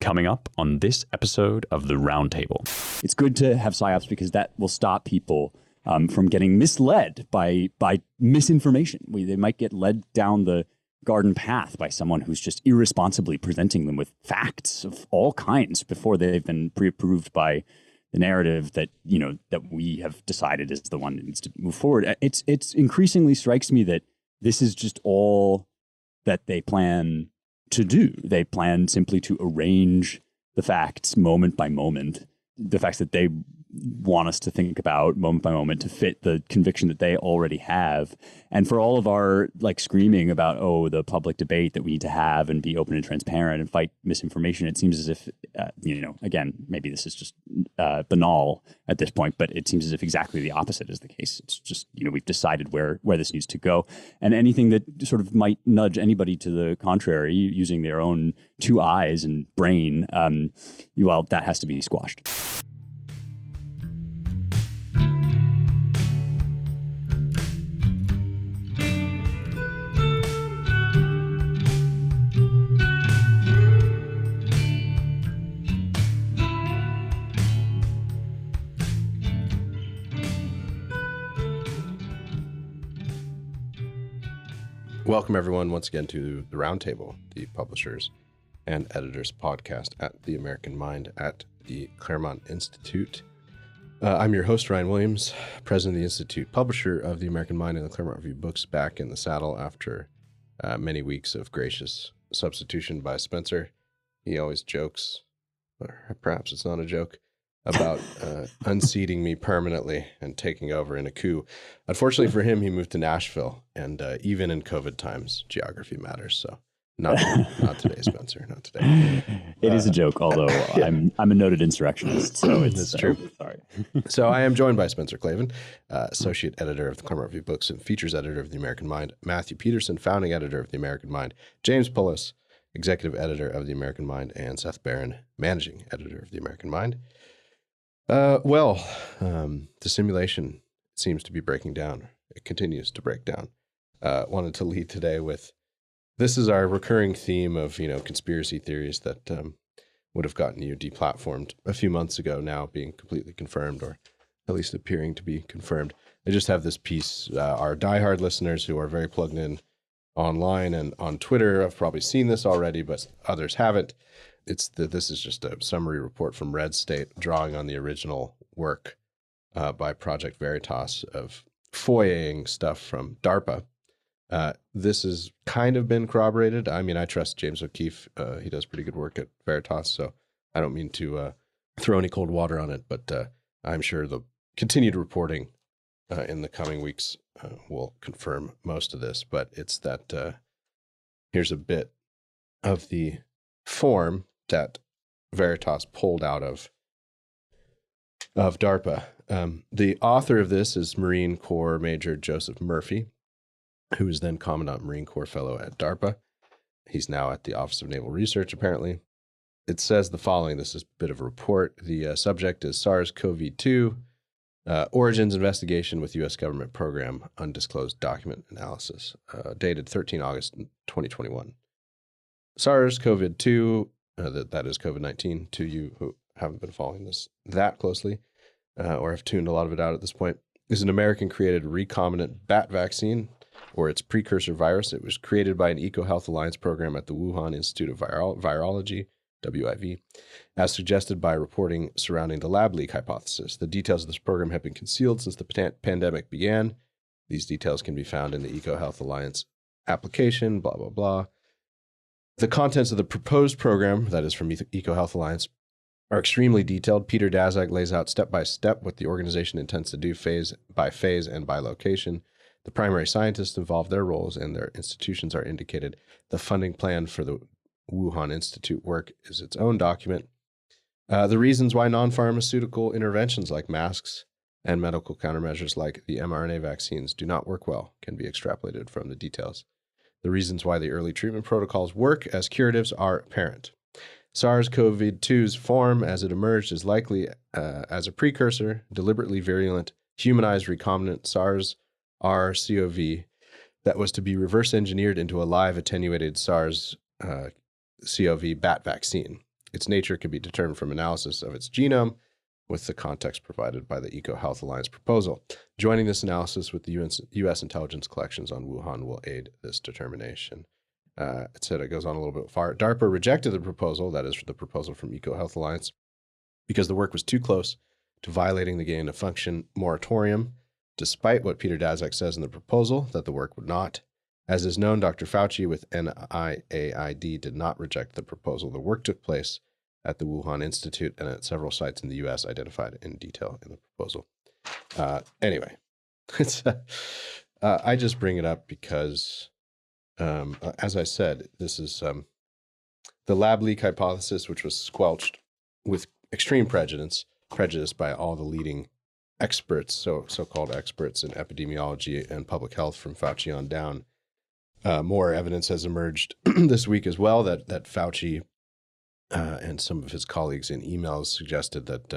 Coming up on this episode of the Roundtable. It's good to have PSYOPs because that will stop people from getting misled by misinformation. They might get led down the garden path by someone who's just irresponsibly presenting them with facts of all kinds before they've been pre-approved by the narrative that we have decided is the one that needs to move forward. It's increasingly strikes me that this is just all that they plan to do. They plan simply to arrange the facts moment by moment, the facts that they want us to think about moment by moment to fit the conviction that they already have. And for all of our screaming about, the public debate that we need to have and be open and transparent and fight misinformation, it seems as if, again, maybe this is just banal at this point, but it seems as if exactly the opposite is the case. It's just, we've decided where this needs to go. And anything that sort of might nudge anybody to the contrary using their own two eyes and brain, that has to be squashed. Welcome, everyone, once again to the Roundtable, the publishers and editors podcast at the American Mind at the Claremont Institute. I'm your host, Ryan Williams, president of the Institute, publisher of the American Mind and the Claremont Review books, back in the saddle after many weeks of gracious substitution by Spencer. He always jokes, or perhaps it's not a joke, about unseating me permanently and taking over in a coup. Unfortunately for him, he moved to Nashville, and even in COVID times, geography matters. So not today, Spencer, not today. It is a joke, although yeah. I'm a noted insurrectionist, so it's true. Sorry. So I am joined by Spencer Clavin, associate editor of the Claremont Review books and features editor of the American Mind, Matthew Peterson, founding editor of the American Mind, James Pullis, executive editor of the American Mind, and Seth Barron, managing editor of the American Mind. The simulation seems to be breaking down. It continues to break down. Wanted to lead today with, this is our recurring theme of, conspiracy theories that would have gotten you deplatformed a few months ago, now being completely confirmed, or at least appearing to be confirmed. I just have this piece. Our diehard listeners who are very plugged in online and on Twitter have probably seen this already, but others haven't. This is just a summary report from Red State drawing on the original work by Project Veritas of FOIAing stuff from DARPA. This has kind of been corroborated. I mean, I trust James O'Keefe. He does pretty good work at Veritas, so I don't mean to throw any cold water on it, but I'm sure the continued reporting in the coming weeks will confirm most of this. But it's that here's a bit of the form that Veritas pulled out of DARPA. The author of this is Marine Corps Major Joseph Murphy, who is then Commandant Marine Corps Fellow at DARPA. He's now at the Office of Naval Research, apparently. It says the following. This is a bit of a report. The subject is SARS-CoV-2, Origins Investigation with U.S. Government Program, Undisclosed Document Analysis, dated 13 August 2021. SARS-CoV-2, that is COVID-19, to you who haven't been following this that closely, or have tuned a lot of it out at this point, is an American-created recombinant bat vaccine, or its precursor virus. It was created by an EcoHealth Alliance program at the Wuhan Institute of Virology, WIV, as suggested by reporting surrounding the lab leak hypothesis. The details of this program have been concealed since the pandemic began. These details can be found in the EcoHealth Alliance application, blah, blah, blah. The contents of the proposed program, that is from EcoHealth Alliance, are extremely detailed. Peter Daszak lays out step by step what the organization intends to do phase by phase and by location. The primary scientists involved, their roles, and their institutions are indicated. The funding plan for the Wuhan Institute work is its own document. The reasons why non-pharmaceutical interventions like masks and medical countermeasures like the mRNA vaccines do not work well can be extrapolated from the details. The reasons why the early treatment protocols work as curatives are apparent. SARS-CoV-2's form as it emerged is likely as a precursor, deliberately virulent, humanized recombinant SARS-CoV that was to be reverse engineered into a live attenuated SARS-CoV bat vaccine. Its nature can be determined from analysis of its genome with the context provided by the EcoHealth Alliance proposal. Joining this analysis with the U.S. intelligence collections on Wuhan will aid this determination. It said, it goes on a little bit far. DARPA rejected the proposal, that is the proposal from EcoHealth Alliance, because the work was too close to violating the gain of function moratorium, despite what Peter Daszak says in the proposal, that the work would not. As is known, Dr. Fauci with NIAID did not reject the proposal. The work took place at the Wuhan Institute and at several sites in the U.S. identified in detail in the proposal. Anyway, it's, I just bring it up because, as I said, this is the lab leak hypothesis, which was squelched with extreme prejudice by all the leading experts, so-called experts in epidemiology and public health from Fauci on down. More evidence has emerged this week as well that Fauci and some of his colleagues in emails suggested that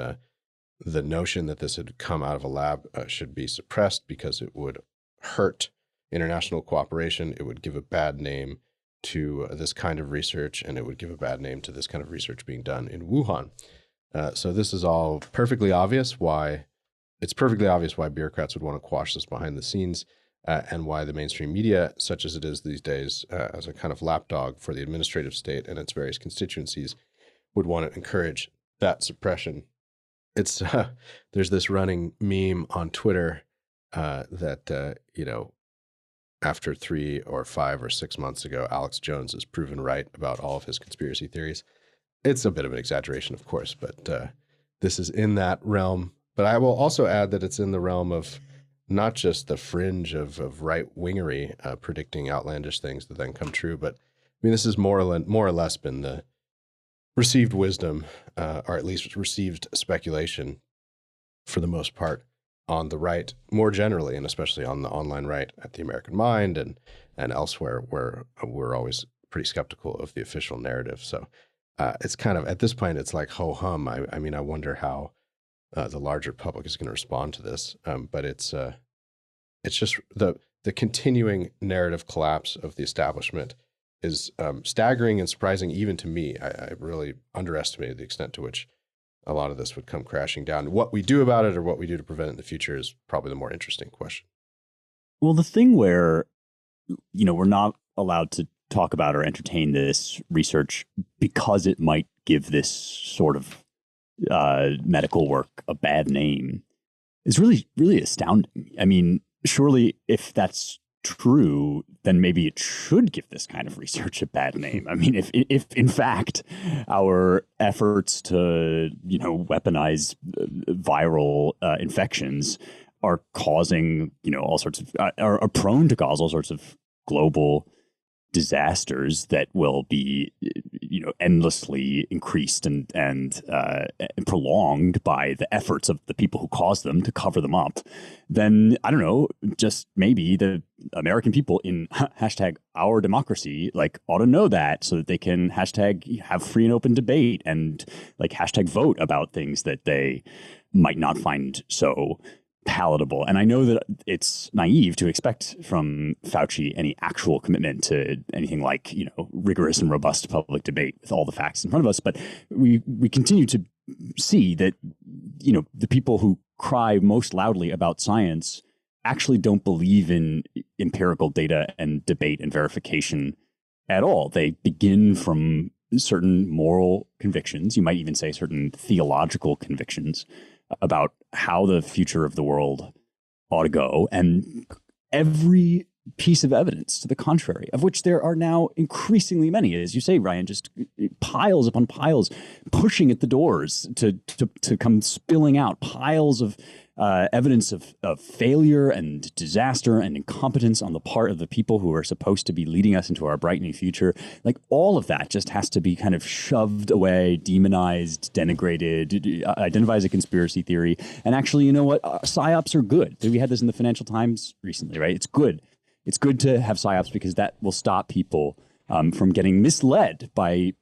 the notion that this had come out of a lab should be suppressed because it would hurt international cooperation. It would give a bad name to this kind of research, and it would give a bad name to this kind of research being done in Wuhan. So this is all perfectly obvious why bureaucrats would want to quash this behind the scenes, and why the mainstream media, such as it is these days, as a kind of lapdog for the administrative state and its various constituencies, would want to encourage that suppression. It's there's this running meme on Twitter that after 3 or 5 or 6 months ago, Alex Jones is proven right about all of his conspiracy theories. It's a bit of an exaggeration, of course, but this is in that realm. But I will also add that it's in the realm of not just the fringe of right-wingery predicting outlandish things that then come true, but I mean, this is more or less been the received wisdom, or at least received speculation for the most part on the right more generally, and especially on the online right at the American Mind and elsewhere, where we're always pretty skeptical of the official narrative. So it's kind of, at this point, it's like ho-hum. I mean, I wonder how the larger public is going to respond to this. But it's just the continuing narrative collapse of the establishment is staggering and surprising even to me. I really underestimated the extent to which a lot of this would come crashing down. What we do about it or what we do to prevent it in the future is probably the more interesting question. Well, the thing where, we're not allowed to talk about or entertain this research because it might give this sort of medical work a bad name is really, really astounding. I mean, surely if that's true, then maybe it should give this kind of research a bad name. I mean, if in fact our efforts to, weaponize viral infections are causing, all sorts of, are prone to cause all sorts of global disasters that will be, endlessly increased and prolonged by the efforts of the people who caused them to cover them up, then I don't know, just maybe the American people in hashtag our democracy ought to know that, so that they can hashtag have free and open debate and hashtag vote about things that they might not find so palatable. And I know that it's naive to expect from Fauci any actual commitment to anything like, rigorous and robust public debate with all the facts in front of us. But we continue to see that, the people who cry most loudly about science actually don't believe in empirical data and debate and verification at all. They begin from certain moral convictions. You might even say certain theological convictions about how the future of the world ought to go. And every piece of evidence to the contrary, of which there are now increasingly many, as you say, Ryan, just piles upon piles, pushing at the doors to come spilling out, piles of evidence of failure and disaster and incompetence on the part of the people who are supposed to be leading us into our brightening future. All of that just has to be kind of shoved away, demonized, denigrated, identified as a conspiracy theory. And actually, you know what? PSYOPs are good. We had this in the Financial Times recently, right? It's good. It's good to have PSYOPs because that will stop people from getting misled by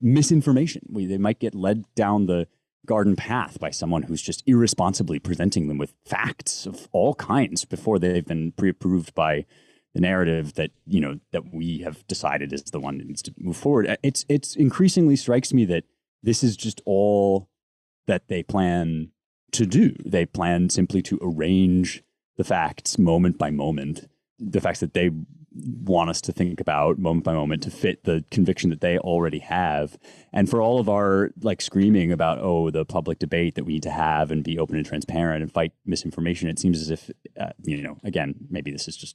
misinformation. They might get led down the garden path by someone who's just irresponsibly presenting them with facts of all kinds before they've been pre-approved by the narrative that that we have decided is the one that needs to move forward. It's increasingly strikes me that this is just all that they plan to do. They plan simply to arrange the facts moment by moment, the facts that they want us to think about moment by moment to fit the conviction that they already have. And for all of our like screaming about, oh, the public debate that we need to have and be open and transparent and fight misinformation, it seems as if, again, maybe this is just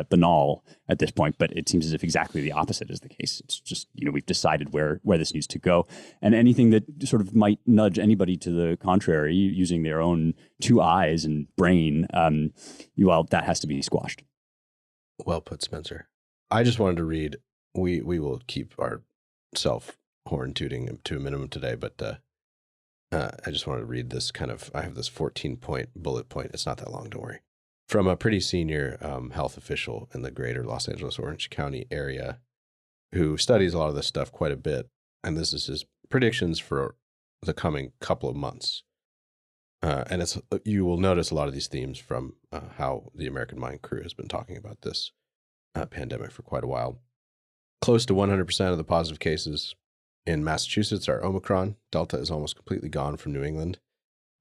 banal at this point, but it seems as if exactly the opposite is the case. It's just, we've decided where this needs to go. And anything that sort of might nudge anybody to the contrary using their own two eyes and brain, that has to be squashed. Well put, Spencer. I just wanted to read, we will keep our self-horn tooting to a minimum today, but I just wanted to read this I have this 14-point bullet point. It's not that long, don't worry. From a pretty senior health official in the greater Los Angeles, Orange County area who studies a lot of this stuff quite a bit. And this is his predictions for the coming couple of months. And you will notice a lot of these themes from how the American Mind crew has been talking about this pandemic for quite a while. Close to 100% of the positive cases in Massachusetts are Omicron. Delta is almost completely gone from New England.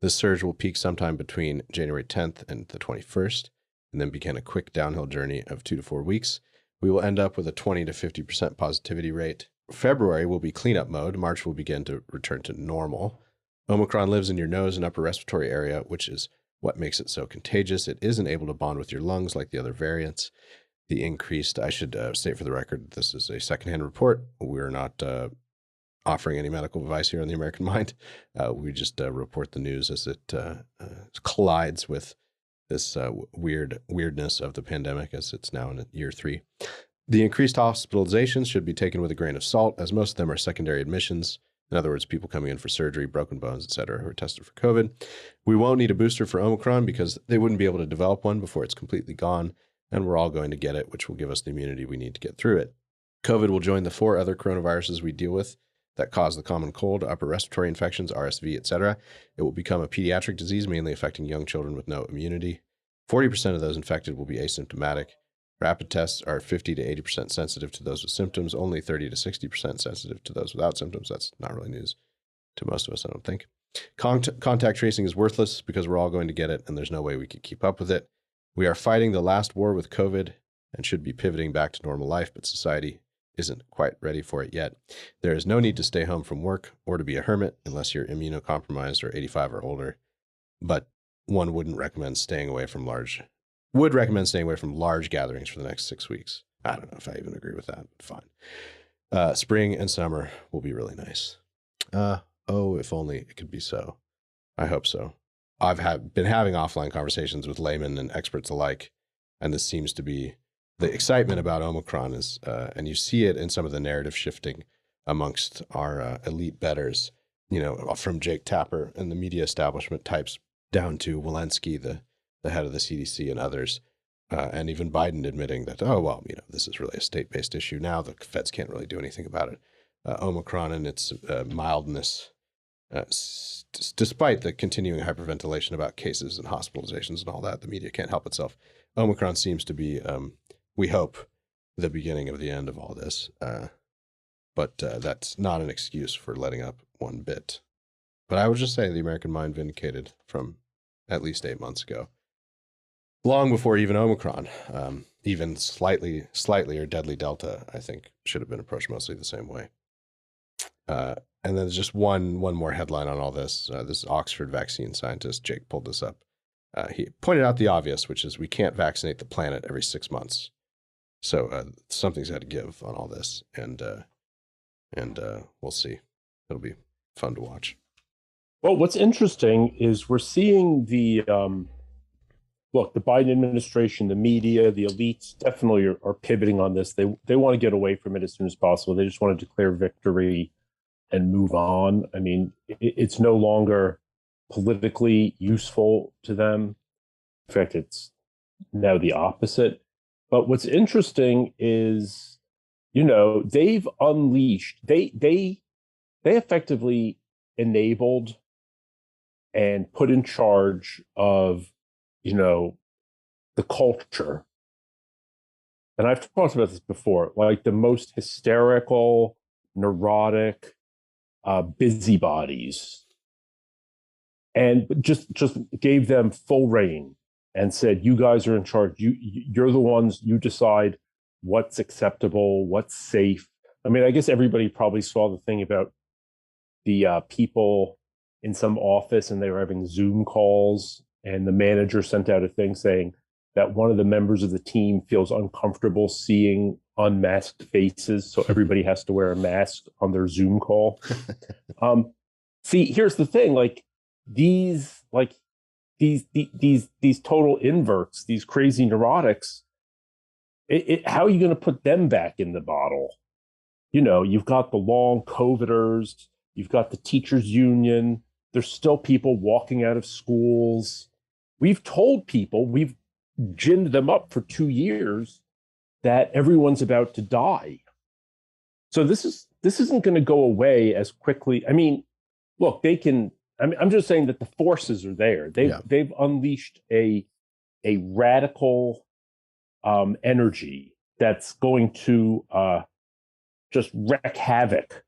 This surge will peak sometime between January 10th and the 21st, and then begin a quick downhill journey of 2 to 4 weeks. We will end up with a 20 to 50% positivity rate. February will be cleanup mode. March will begin to return to normal. Omicron lives in your nose and upper respiratory area, which is what makes it so contagious. It isn't able to bond with your lungs like the other variants. The increased, I should state for the record, this is a secondhand report. We're not offering any medical advice here on the American Mind. We just report the news as it collides with this weirdness of the pandemic as it's now in year 3. The increased hospitalizations should be taken with a grain of salt, as most of them are secondary admissions. In other words, people coming in for surgery, broken bones, et cetera, who are tested for COVID. We won't need a booster for Omicron because they wouldn't be able to develop one before it's completely gone, and we're all going to get it, which will give us the immunity we need to get through it. COVID will join the 4 other coronaviruses we deal with that cause the common cold, upper respiratory infections, RSV, et cetera. It will become a pediatric disease, mainly affecting young children with no immunity. 40% of those infected will be asymptomatic. Rapid tests are 50 to 80% sensitive to those with symptoms, only 30 to 60% sensitive to those without symptoms. That's not really news to most of us, I don't think. Contact tracing is worthless because we're all going to get it, and there's no way we could keep up with it. We are fighting the last war with COVID and should be pivoting back to normal life, but society isn't quite ready for it yet. There is no need to stay home from work or to be a hermit unless you're immunocompromised or 85 or older, but one would recommend staying away from large gatherings for the next 6 weeks. I don't know if I even agree with that, but fine. Spring and summer will be really nice. If only it could be so. I hope so. I've been having offline conversations with laymen and experts alike, and this seems to be the excitement about Omicron is, and you see it in some of the narrative shifting amongst our elite betters, from Jake Tapper and the media establishment types down to Walensky, the head of the CDC, and others, and even Biden admitting that, this is really a state-based issue now. The feds can't really do anything about it. Omicron and its mildness, despite the continuing hyperventilation about cases and hospitalizations and all that, the media can't help itself. Omicron seems to be, we hope, the beginning of the end of all this. But that's not an excuse for letting up one bit. But I would just say the American Mind vindicated from at least 8 months ago. Long before even Omicron, even slightly or deadly Delta, I think should have been approached mostly the same way. And then there's just one more headline on all this. This Oxford vaccine scientist, Jake, pulled this up. He pointed out the obvious, which is we can't vaccinate the planet every 6 months. So something's had to give on all this, and we'll see. It'll be fun to watch. Well, what's interesting is we're seeing the Biden administration, the media, the elites definitely are pivoting on this. They want to get away from it as soon as possible. They just want to declare victory and move on. I mean, it's no longer politically useful to them. In fact, it's now the opposite. But what's interesting is, they've unleashed, they effectively enabled and put in charge of, the culture. And I've talked about this before, like the most hysterical, neurotic, busybodies, and just gave them full reign and said, "You guys are in charge. You're the ones. You decide what's acceptable, what's safe." I mean, I guess everybody probably saw the thing about the people in some office, and they were having Zoom calls, and the manager sent out a thing saying that one of the members of the team feels uncomfortable seeing unmasked faces, so everybody has to wear a mask on their Zoom call. See, here's the thing: like these total inverts, these crazy neurotics. How are you going to put them back in the bottle? You know, you've got the long COVIDers, you've got the teachers union. There's still people walking out of schools. We've told people, we've ginned them up for 2 years that everyone's about to die. So this isn't going to go away as quickly. I mean, look, I'm just saying that the forces are there. They've unleashed a radical energy that's going to just wreak havoc.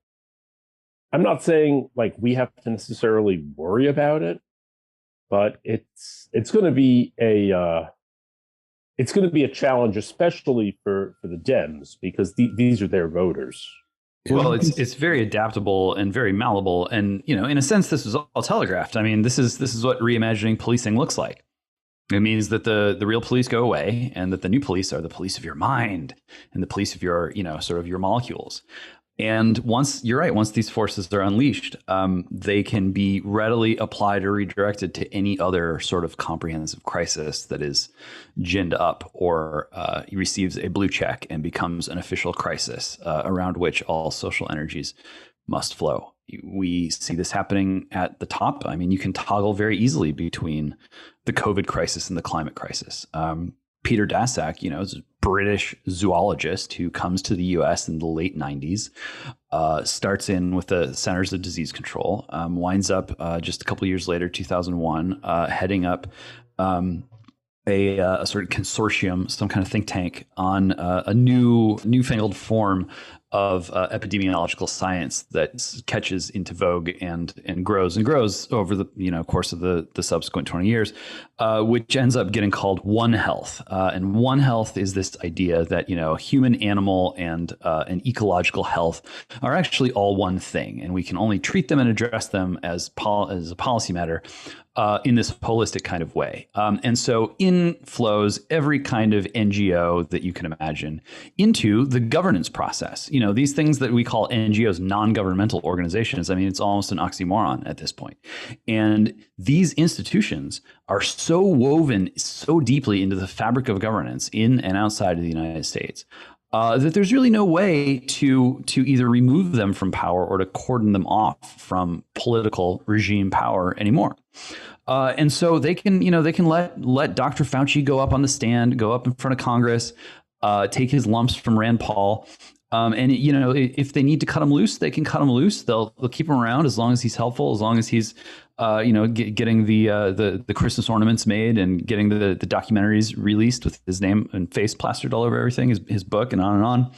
I'm not saying like we have to necessarily worry about it, but it's going to be a challenge, especially for the Dems, because these are their voters. Well, it's very adaptable and very malleable, and in a sense, this was all telegraphed. I mean, this is what reimagining policing looks like. It means that the real police go away, and that the new police are the police of your mind and the police of your sort of your molecules. And once these forces are unleashed, they can be readily applied or redirected to any other sort of comprehensive crisis that is ginned up or receives a blue check and becomes an official crisis around which all social energies must flow. We see this happening at the top. I mean, you can toggle very easily between the COVID crisis and the climate crisis. Peter Daszak, is a British zoologist who comes to the U.S. in the late 90s, starts in with the Centers of Disease Control, winds up just a couple of years later, 2001, heading up a sort of consortium, some kind of think tank on a newfangled form of epidemiological science that catches into vogue and grows over the course of the subsequent 20 years, which ends up getting called One Health. And One Health is this idea that human, animal, and ecological health are actually all one thing, and we can only treat them and address them as a policy matter in this holistic kind of way. And so in flows every kind of NGO that you can imagine into the governance process. These things that we call NGOs, non-governmental organizations, I mean, it's almost an oxymoron at this point. And these institutions are so woven so deeply into the fabric of governance in and outside of the United States that there's really no way to either remove them from power or to cordon them off from political regime power anymore. And so they can let Dr. Fauci go up on the stand, go up in front of Congress, take his lumps from Rand Paul. And if they need to cut him loose, they can cut him loose. They'll keep him around as long as he's helpful, as long as he's getting the Christmas ornaments made and getting the documentaries released with his name and face plastered all over everything, his book, and on and on.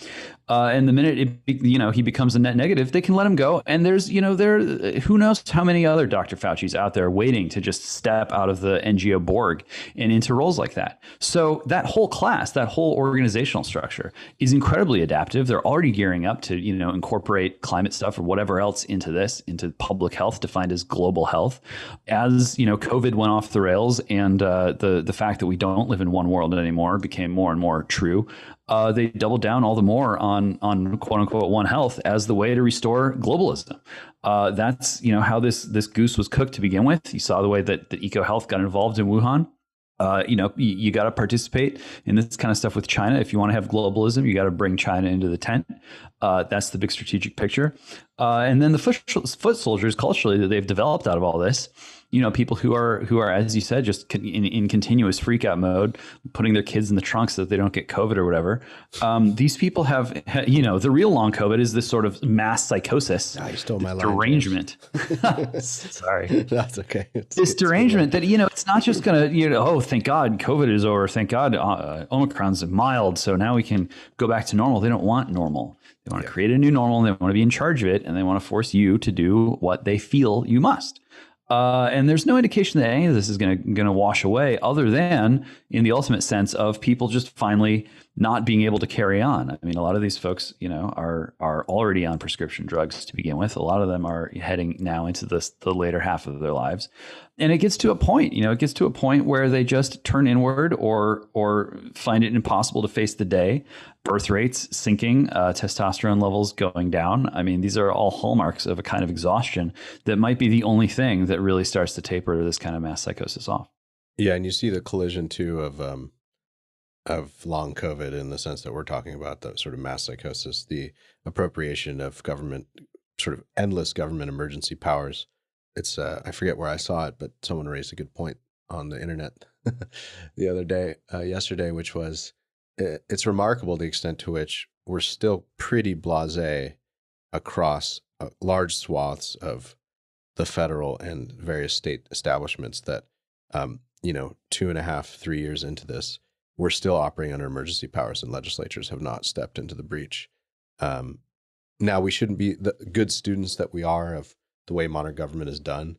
And the minute he becomes a net negative, they can let him go. And there's who knows how many other Dr. Fauci's out there waiting to just step out of the NGO Borg and into roles like that. So that whole class, that whole organizational structure is incredibly adaptive. They're already gearing up to incorporate climate stuff or whatever else into public health, defined as global health. As COVID went off the rails, and the fact that we don't live in one world anymore became more and more true. They doubled down all the more on quote unquote One Health as the way to restore globalism. That's how this goose was cooked to begin with. You saw the way that EcoHealth got involved in Wuhan. You got to participate in this kind of stuff with China. If you want to have globalism, you got to bring China into the tent. That's the big strategic picture. And then the foot soldiers culturally that they've developed out of all this, people who are, as you said, just in continuous freak out mode, putting their kids in the trunk so that they don't get COVID or whatever. These people have, the real long COVID is this sort of mass psychosis, you stole my line, derangement. Sorry. That's okay. This derangement that, it's not just going to, oh, thank God COVID is over. Thank God Omicron's mild. So now we can go back to normal. They don't want normal. They want to create a new normal, and they want to be in charge of it, and they want to force you to do what they feel you must. And there's no indication that any of this is going to wash away, other than in the ultimate sense of people just finally not being able to carry on. I mean, a lot of these folks, are already on prescription drugs to begin with. A lot of them are heading now into the later half of their lives. And it gets to a point, where they just turn inward or find it impossible to face the day. Birth rates sinking, testosterone levels going down. I mean, these are all hallmarks of a kind of exhaustion that might be the only thing that really starts to taper this kind of mass psychosis off. Yeah, and you see the collision too of long COVID in the sense that we're talking about, the sort of mass psychosis, the appropriation of government, sort of endless government emergency powers. It's I forget where I saw it, but someone raised a good point on the internet the other day, yesterday, which was it's remarkable the extent to which we're still pretty blasé across large swaths of the federal and various state establishments that 2.5, 3 years into this, we're still operating under emergency powers, and legislatures have not stepped into the breach. Now, we shouldn't be the good students that we are of the way modern government is done.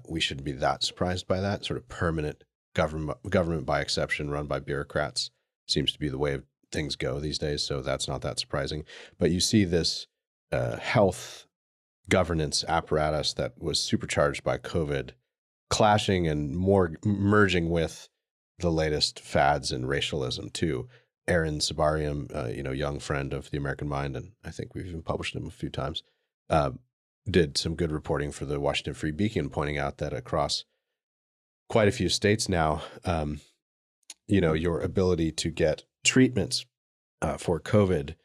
We shouldn't be that surprised by that sort of permanent government by exception, run by bureaucrats, seems to be the way things go these days. So that's not that surprising. But you see this health governance apparatus that was supercharged by COVID clashing and more merging with the latest fads in racialism too. Aaron Sabarium, young friend of the American Mind, and I think we've even published him a few times, did some good reporting for the Washington Free Beacon, pointing out that across quite a few states now, your ability to get treatments for COVID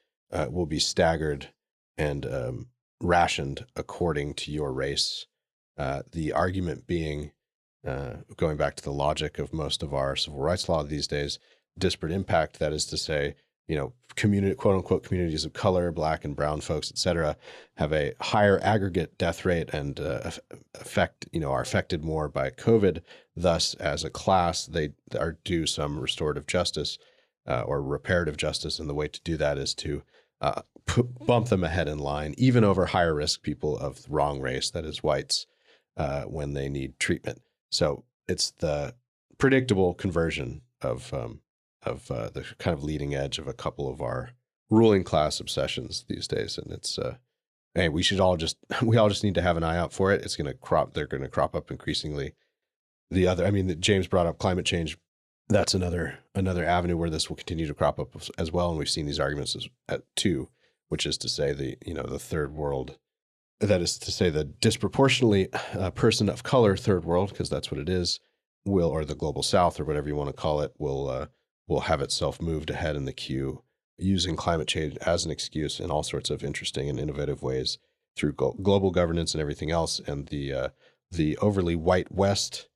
will be staggered and rationed according to your race. The argument being, going back to the logic of most of our civil rights law these days, disparate impact, that is to say, quote unquote communities of color, Black and brown folks, et cetera, have a higher aggregate death rate and are affected more by COVID. Thus, as a class, they are due some restorative justice or reparative justice. And the way to do that is to bump them ahead in line, even over higher risk people of the wrong race, that is whites, when they need treatment. So it's the predictable conversion of the kind of leading edge of a couple of our ruling class obsessions these days. And it's, we all just need to have an eye out for it. They're going to crop up increasingly. James brought up climate change. That's another avenue where this will continue to crop up as well. And we've seen these arguments too, which is to say the third world, that is to say the disproportionately person of color third world, because that's what it is, or the global south, or whatever you want to call it, will have itself moved ahead in the queue, using climate change as an excuse in all sorts of interesting and innovative ways through global governance and everything else. And the overly white West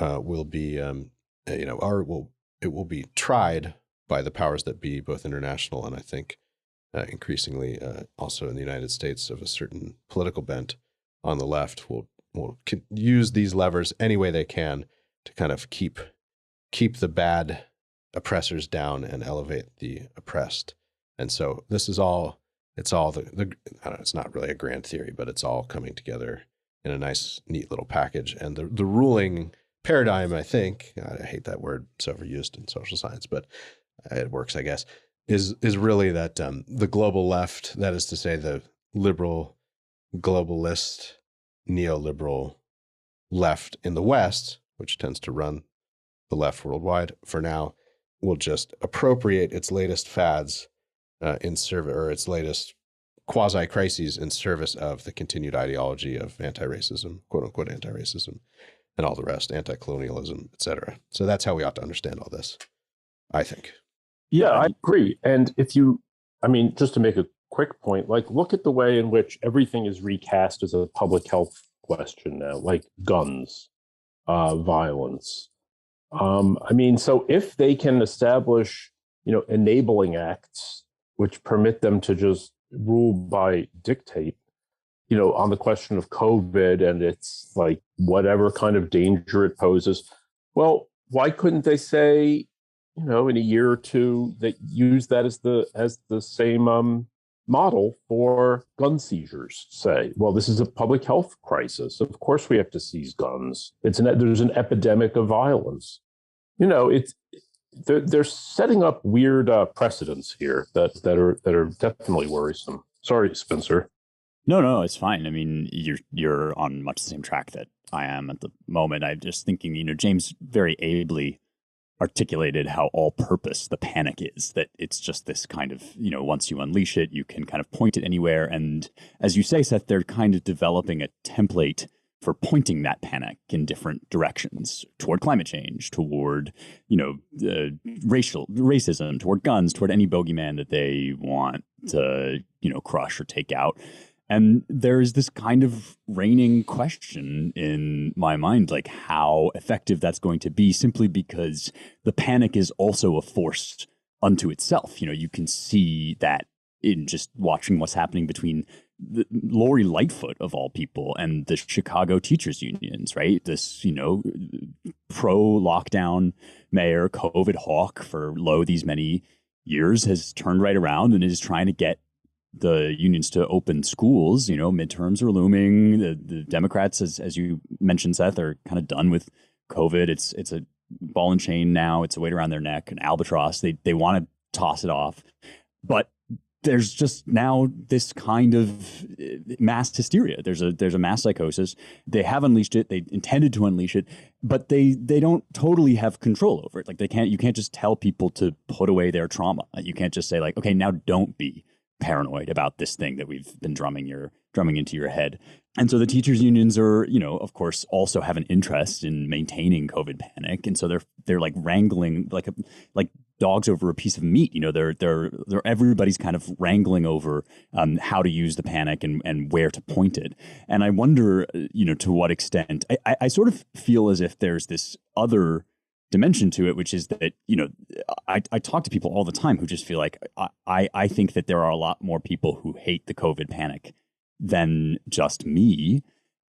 will be, it will be tried by the powers that be, both international and I think increasingly also in the United States, of a certain political bent on the left, will use these levers any way they can to kind of keep the bad oppressors down and elevate the oppressed. And so this is all, it's not really a grand theory, but it's all coming together in a nice, neat little package. And the ruling paradigm, I think, I hate that word, it's overused in social science, but it works, I guess, is really that the global left, that is to say the liberal, globalist, neoliberal left in the West, which tends to run the left worldwide for now, will just appropriate its latest fads in service, or its latest quasi-crises in service of the continued ideology of anti-racism, quote unquote anti-racism, and all the rest, anti-colonialism, et cetera. So that's how we ought to understand all this, I think. Yeah, I agree. And just to make a quick point, look at the way in which everything is recast as a public health question now, like guns, violence. I mean, so if they can establish, enabling acts which permit them to just rule by dictate, on the question of COVID and it's like whatever kind of danger it poses, well, why couldn't they say, in a year or two, that use that as the same model for gun seizures? Say, well, this is a public health crisis. Of course, we have to seize guns. There's an epidemic of violence. They're setting up weird precedents here that are definitely worrisome. Sorry, Spencer. No, it's fine. I mean, you're on much the same track that I am at the moment. I'm just thinking, James very ably articulated how all-purpose the panic is, that it's just this kind of, once you unleash it, you can kind of point it anywhere. And as you say, Seth, they're kind of developing a template for pointing that panic in different directions, toward climate change, toward, racism, toward guns, toward any bogeyman that they want to, crush or take out. And there's this kind of reigning question in my mind, like how effective that's going to be, simply because the panic is also a force unto itself. You can see that in just watching what's happening between Lori Lightfoot, of all people, and the Chicago teachers unions, right? This, pro-lockdown mayor, COVID hawk for these many years, has turned right around and is trying to get the unions to open schools. Midterms are looming. The Democrats, as you mentioned, Seth, are kind of done with COVID. It's a ball and chain now. It's a weight around their neck, an albatross. They want to toss it off. But there's just now this kind of mass hysteria. There's a mass psychosis. They have unleashed it. They intended to unleash it, but they don't totally have control over it. Like you can't just tell people to put away their trauma. You can't just say like, okay, now don't be paranoid about this thing that we've been drumming into your head. And so the teachers unions are, of course, also have an interest in maintaining COVID panic. And so they're like wrangling like dogs over a piece of meat. They're everybody's kind of wrangling over how to use the panic and where to point it. And I wonder, to what extent I sort of feel as if there's this other dimension to it, which is that, I talk to people all the time who just feel like I think that there are a lot more people who hate the COVID panic than just me.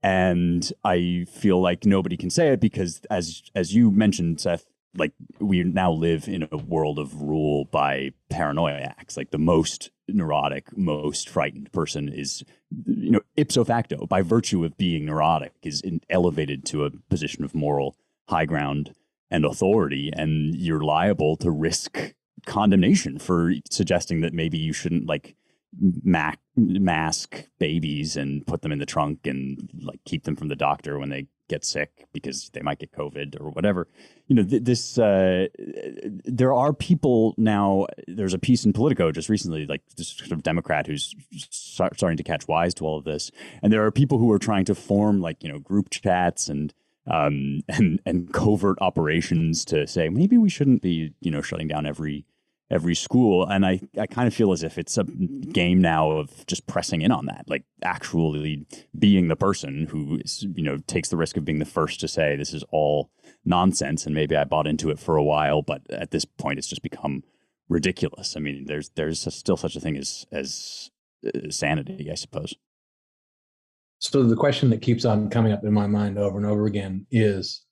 And I feel like nobody can say it because, as you mentioned, Seth, like we now live in a world of rule by paranoiacs. Like the most neurotic, most frightened person is, ipso facto, by virtue of being neurotic, is elevated to a position of moral high ground and authority, and you're liable to risk condemnation for suggesting that maybe you shouldn't like mask babies and put them in the trunk and like keep them from the doctor when they get sick because they might get COVID or whatever. There are people now. There's a piece in Politico just recently, like this sort of Democrat who's starting to catch wise to all of this, and there are people who are trying to form like group chats and covert operations to say maybe we shouldn't be shutting down every school. And I kind of feel as if it's a game now of just pressing in on that, like actually being the person who is, takes the risk of being the first to say this is all nonsense. And maybe I bought into it for a while, but at this point it's just become ridiculous. I mean, there's still such a thing as sanity, I suppose. So the question that keeps on coming up in my mind over and over again is,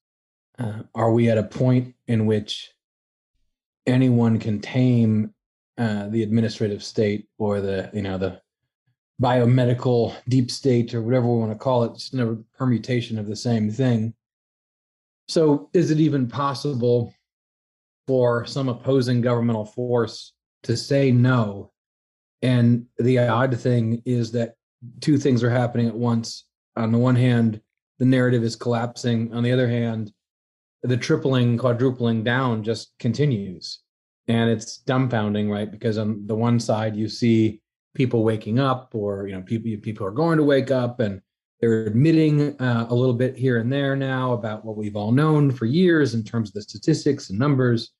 are we at a point in which anyone can tame the administrative state or the biomedical deep state or whatever we want to call it, just another permutation of the same thing? So is it even possible for some opposing governmental force to say no? And the odd thing is that two things are happening at once. On the one hand, the narrative is collapsing. On the other hand, the tripling, quadrupling down just continues. And it's dumbfounding, right? Because on the one side, you see people waking up, or people are going to wake up, and they're admitting a little bit here and there now about what we've all known for years in terms of the statistics and numbers.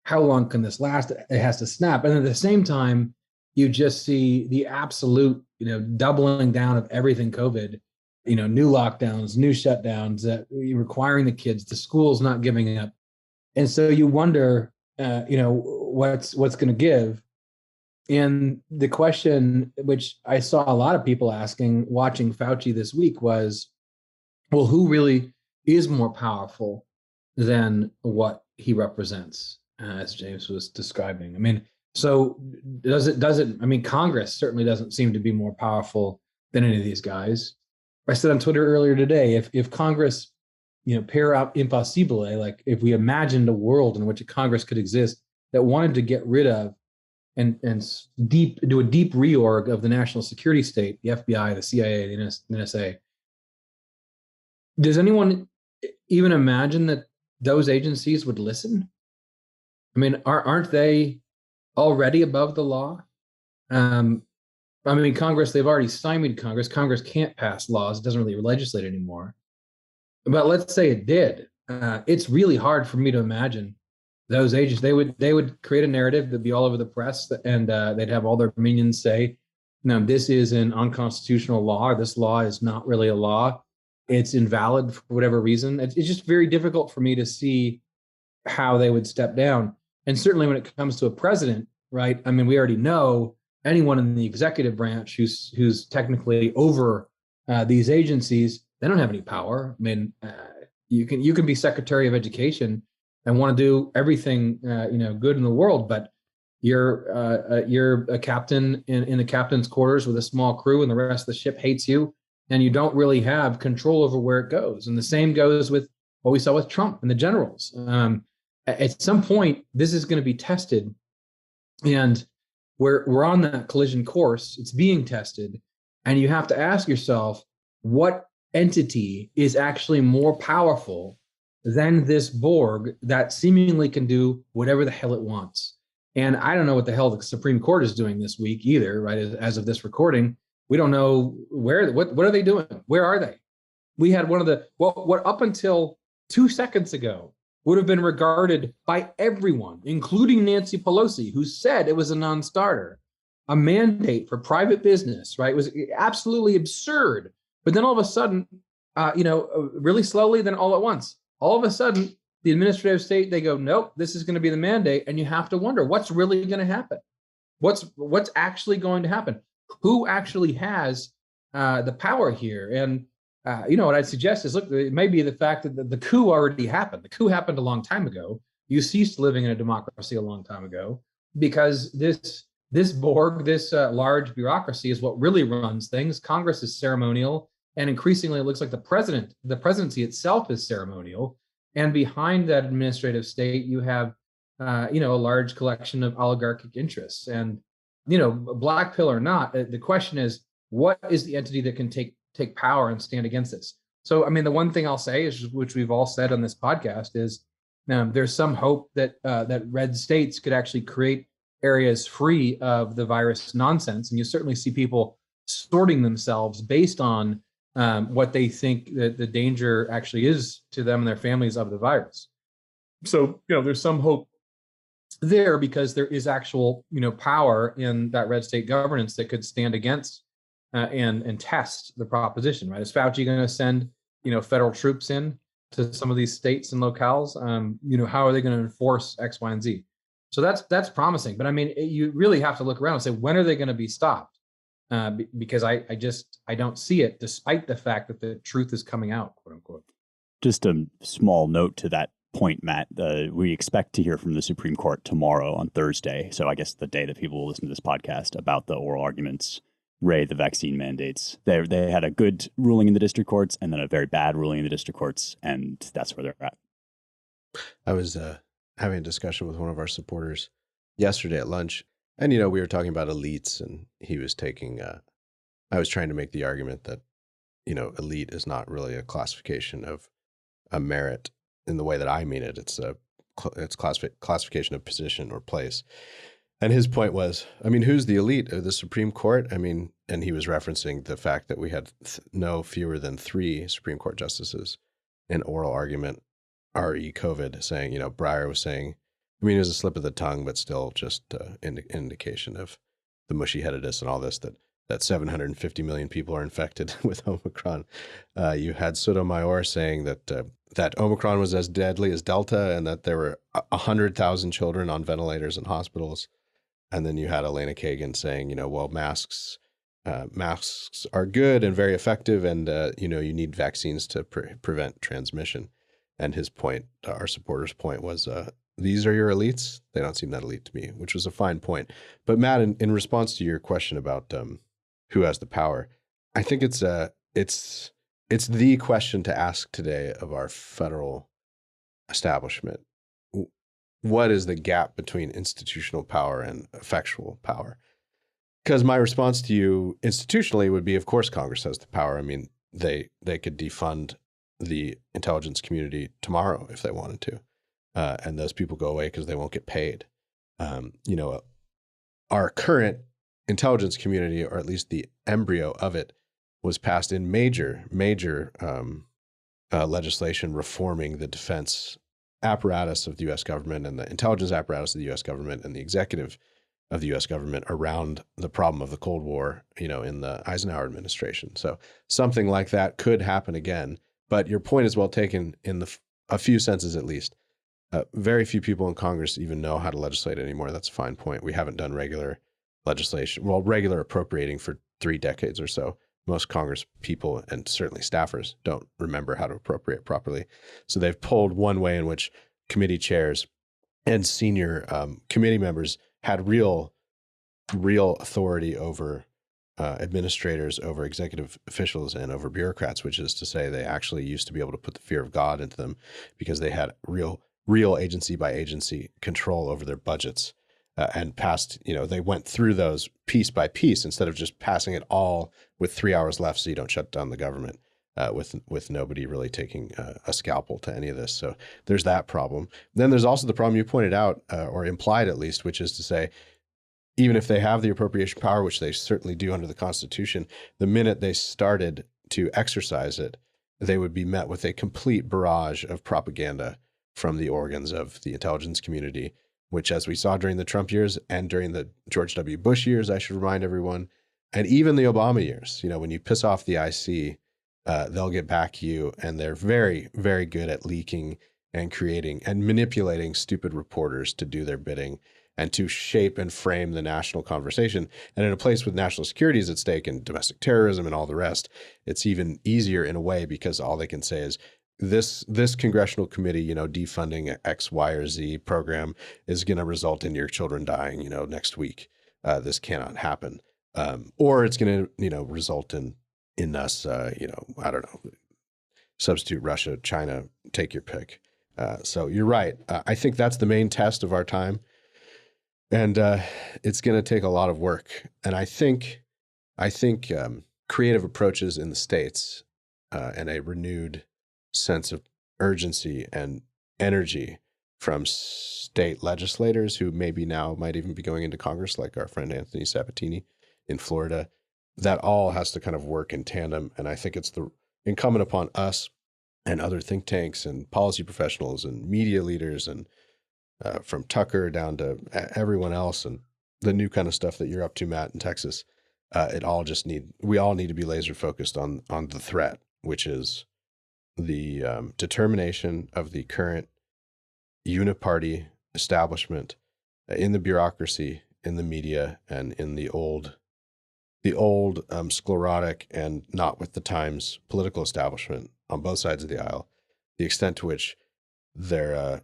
How long can this last? It has to snap. And at the same time, you just see the absolute, doubling down of everything COVID new lockdowns, new shutdowns, that requiring the kids, the schools not giving up. And so you wonder, what's going to give. And the question, which I saw a lot of people asking, watching Fauci this week, was, well, who really is more powerful than what he represents, as James was describing? I mean, so does it, I mean, Congress certainly doesn't seem to be more powerful than any of these guys. I said on Twitter earlier today, if Congress, per out impossibile, like if we imagined a world in which a Congress could exist that wanted to get rid of and do a deep reorg of the national security state, the FBI, the CIA, the NSA, does anyone even imagine that those agencies would listen? I mean, aren't they already above the law? I mean, Congress, they've already stymied Congress. Congress can't pass laws. It doesn't really legislate anymore. But let's say it did. It's really hard for me to imagine those agents. They would create a narrative that'd be all over the press, and they'd have all their minions say, no, this is an unconstitutional law. Or this law is not really a law. It's invalid for whatever reason. It's just very difficult for me to see how they would step down. And certainly when it comes to a president, right? I mean, we already know anyone in the executive branch who's technically over these agencies, they don't have any power. I mean, you can be Secretary of Education and want to do everything good in the world, but you're a captain in the captain's quarters with a small crew, and the rest of the ship hates you, and you don't really have control over where it goes. And the same goes with what we saw with Trump and the generals. At some point, this is going to be tested, and we're on that collision course. It's being tested, and you have to ask yourself, what entity is actually more powerful than this Borg that seemingly can do whatever the hell it wants? And I don't know what the hell the Supreme Court is doing this week either, right? As of this recording, we don't know what are they doing? Where are they? We had one of the, what up until 2 seconds ago would have been regarded by everyone, including Nancy Pelosi, who said it was a non-starter, a mandate for private business, right? It was absolutely absurd. But then all of a sudden, really slowly, then all at once, all of a sudden, the administrative state, they go, nope, this is going to be the mandate. And you have to wonder, what's really going to happen? What's actually going to happen? Who actually has the power here? And what I'd suggest is, look, it may be the fact that the coup already happened. The coup happened a long time ago. You ceased living in a democracy a long time ago, because this Borg, this large bureaucracy, is what really runs things. Congress is ceremonial, and increasingly it looks like the presidency itself is ceremonial. And behind that administrative state, you have a large collection of oligarchic interests. And black pill or not, the question is, what is the entity that can take power and stand against this? So, I mean, the one thing I'll say is, which we've all said on this podcast, is there's some hope that red states could actually create areas free of the virus nonsense. And you certainly see people sorting themselves based on what they think that the danger actually is to them and their families of the virus. So, there's some hope there, because there is actual, power in that red state governance that could stand against and test the proposition, right? Is Fauci going to send, federal troops in to some of these states and locales? How are they going to enforce X, Y, and Z? So that's promising. But I mean, you really have to look around and say, when are they going to be stopped? Because I don't see it, despite the fact that the truth is coming out, quote unquote. Just a small note to that point, Matt. We expect to hear from the Supreme Court tomorrow on Thursday. So I guess the day that people will listen to this podcast, about the oral arguments, the vaccine mandates. They had a good ruling in the district courts and then a very bad ruling in the district courts, and that's where they're at. I was having a discussion with one of our supporters yesterday at lunch, and we were talking about elites, and he was taking. I was trying to make the argument that elite is not really a classification of a merit in the way that I mean it. It's classification of position or place. And his point was, I mean, who's the elite? The Supreme Court? I mean, and he was referencing the fact that we had no fewer than 3 Supreme Court justices in oral argument, re COVID, saying, Breyer was saying, I mean, it was a slip of the tongue, but still just indication of the mushy-headedness and all this, that that 750 million people are infected with Omicron. You had Sotomayor saying that that Omicron was as deadly as Delta and that there were 100,000 children on ventilators in hospitals. And then you had Elena Kagan saying, well, masks are good and very effective, and you need vaccines to prevent transmission. And his point, our supporters' point, was these are your elites. They don't seem that elite to me, which was a fine point. But Matt, in response to your question about who has the power, I think it's the question to ask today of our federal establishment. What is the gap between institutional power and effectual power? Because my response to you institutionally would be, of course, Congress has the power. I mean, they could defund the intelligence community tomorrow if they wanted to, and those people go away because they won't get paid. Our current intelligence community, or at least the embryo of it, was passed in major legislation reforming the defense apparatus of the U.S. government and the intelligence apparatus of the U.S. government and the executive of the U.S. government around the problem of the Cold War, in the Eisenhower administration. So something like that could happen again. But your point is well taken in a few senses, at least. Very few people in Congress even know how to legislate anymore. That's a fine point. We haven't done regular legislation, regular appropriating for 3 decades or so. Most Congress people and certainly staffers don't remember how to appropriate properly. So they've pulled one way in which committee chairs and senior committee members had real authority over administrators, over executive officials, and over bureaucrats, which is to say they actually used to be able to put the fear of God into them because they had real agency by agency control over their budgets. And passed, they went through those piece by piece instead of just passing it all with 3 hours left so you don't shut down the government, with nobody really taking a scalpel to any of this. So there's that problem. Then there's also the problem you pointed out, or implied at least, which is to say, even if they have the appropriation power, which they certainly do under the Constitution, the minute they started to exercise it, they would be met with a complete barrage of propaganda from the organs of the intelligence community, which, as we saw during the Trump years and during the George W. Bush years, I should remind everyone, and even the Obama years, when you piss off the IC, they'll get back you, and they're very, very good at leaking and creating and manipulating stupid reporters to do their bidding and to shape and frame the national conversation. And in a place with national security is at stake and domestic terrorism and all the rest, it's even easier in a way because all they can say is, this congressional committee, defunding X, Y, or Z program is going to result in your children dying, next week. This cannot happen. Or it's going to, result in us, I don't know, substitute Russia, China, take your pick. So you're right. I think that's the main test of our time. And it's going to take a lot of work. And I think creative approaches in the States and a renewed sense of urgency and energy from state legislators who maybe now might even be going into Congress, like our friend Anthony Sabatini in Florida, that all has to kind of work in tandem. And I think it's incumbent upon us and other think tanks and policy professionals and media leaders and from Tucker down to everyone else and the new kind of stuff that you're up to, Matt, in Texas. We all need to be laser focused on the threat, which is the determination of the current uniparty establishment in the bureaucracy, in the media, and in the old sclerotic and not with the times political establishment on both sides of the aisle, the extent to which a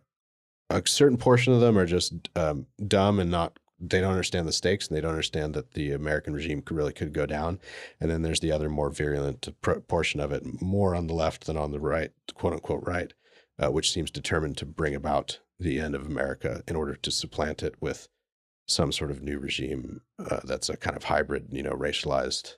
certain portion of them are just dumb and they don't understand the stakes, and they don't understand that the American regime could go down. And then there's the other more virulent portion of it, more on the left than on the right, quote unquote right, which seems determined to bring about the end of America in order to supplant it with some sort of new regime that's a kind of hybrid, racialized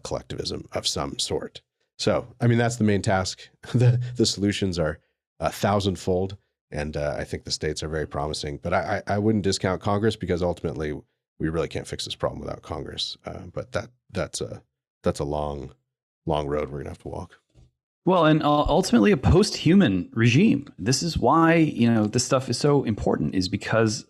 collectivism of some sort. So, I mean, that's the main task. The solutions are 1,000-fold. And I think the states are very promising, but I wouldn't discount Congress because ultimately we really can't fix this problem without Congress. But that's a long road we're gonna have to walk. Well, and ultimately a post-human regime. This is why, this stuff is so important, is because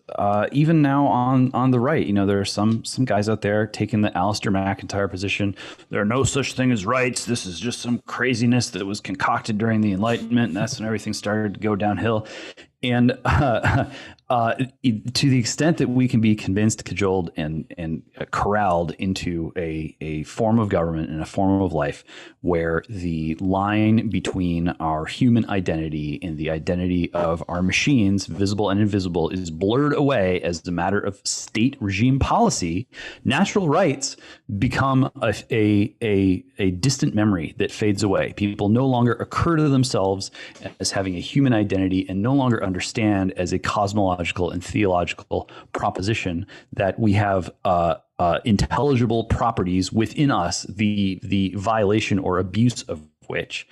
even now on the right, there are some guys out there taking the Alistair McIntyre position. There are no such thing as rights. This is just some craziness that was concocted during the Enlightenment. And that's when everything started to go downhill. And to the extent that we can be convinced, cajoled, and corralled into a form of government and a form of life where the line between our human identity and the identity of our machines, visible and invisible, is blurred away as a matter of state regime policy, natural rights become a distant memory that fades away. People no longer occur to themselves as having a human identity and no longer understand as a cosmological and theological proposition that we have intelligible properties within us, the violation or abuse of which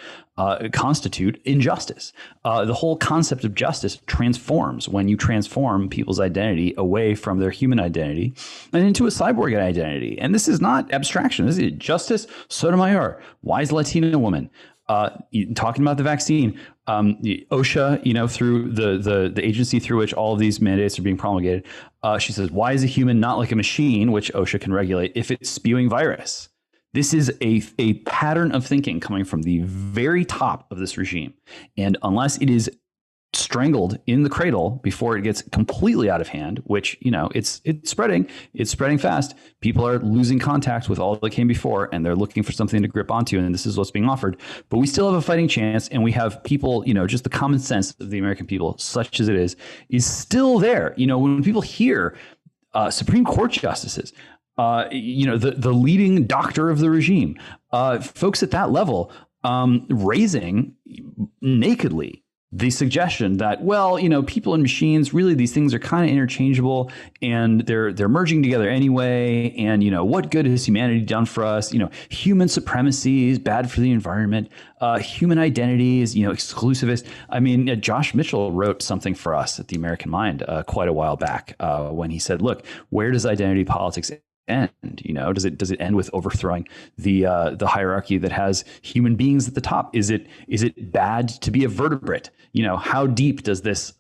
constitute injustice. The whole concept of justice transforms when you transform people's identity away from their human identity and into a cyborg identity. And this is not abstraction. This is justice Sotomayor, wise Latina woman. Talking about the vaccine, OSHA, through the agency through which all of these mandates are being promulgated, she says, why is a human not like a machine, which OSHA can regulate, if it's spewing virus? This is a pattern of thinking coming from the very top of this regime. And unless it is strangled in the cradle before it gets completely out of hand, which, it's spreading fast. People are losing contact with all that came before, and they're looking for something to grip onto. And this is what's being offered. But we still have a fighting chance. And we have people, just the common sense of the American people, such as it is still there. When people hear Supreme Court justices, the leading doctor of the regime, folks at that level, raising nakedly the suggestion that, people and machines, really these things are kind of interchangeable and they're merging together anyway. And, what good has humanity done for us? Human supremacy is bad for the environment. Human identity is, exclusivist. I mean, Josh Mitchell wrote something for us at the American Mind quite a while back when he said, look, where does identity politics end? Does it end with overthrowing the hierarchy that has human beings at the top? Is it bad to be a vertebrate? How deep does this